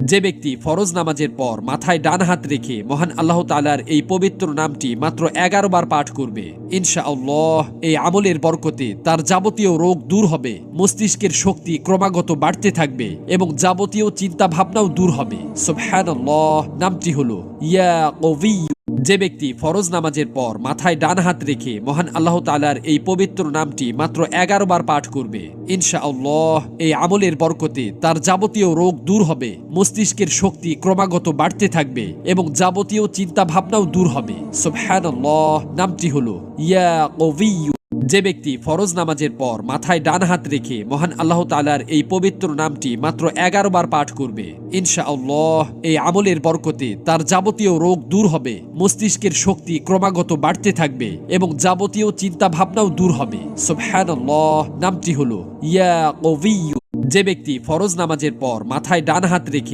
যে ব্যক্তি ফরজ নামাজের পর মাথায় ডান হাত রেখে মহান আল্লাহ তাআলার এই পবিত্র নামটি মাত্র 11 বার পাঠ করবে, ইনশাআল্লাহ এই আমলের বরকতে তার যাবতীয় রোগ দূর হবে, মস্তিষ্কের শক্তি ক্রমাগত বাড়তে থাকবে এবং যাবতীয় চিন্তা ভাবনাও দূর হবে। সুবহানাল্লাহ নামটি হলো ইয়া কওয়ি। যে ব্যক্তি ফরজ নামাজের পর মাথায় ডান হাত রেখে মহান আল্লাহ তাআলার এই পবিত্র নামটি মাত্র 11 বার পাঠ করবে, ইনশাআল্লাহ এই আমলের বরকতে তার যাবতীয় রোগ দূর হবে, মস্তিষ্কের শক্তি ক্রমাগত বাড়তে থাকবে এবং যাবতীয় চিন্তা ভাবনাও দূর হবে। সুবহানাল্লাহ নামটি হলো ইয়া কওয়ি। যে ব্যক্তি ফরজ নামাজের পর মাথায় ডান হাত রেখে মহান আল্লাহ তাআলার এই পবিত্র নামটি মাত্র 11 বার পাঠ করবে, ইনশাআল্লাহ এই আমলের বরকতে তার যাবতীয় রোগ দূর হবে, মস্তিষ্কের শক্তি ক্রমাগত বাড়তে থাকবে এবং যাবতীয় চিন্তা ভাবনাও দূর হবে। সুবহানাল্লাহ নামটি হলো ইয়া কওয়ি। যে ব্যক্তি ফরজ নামাজের পর মাথায় ডান হাত রেখে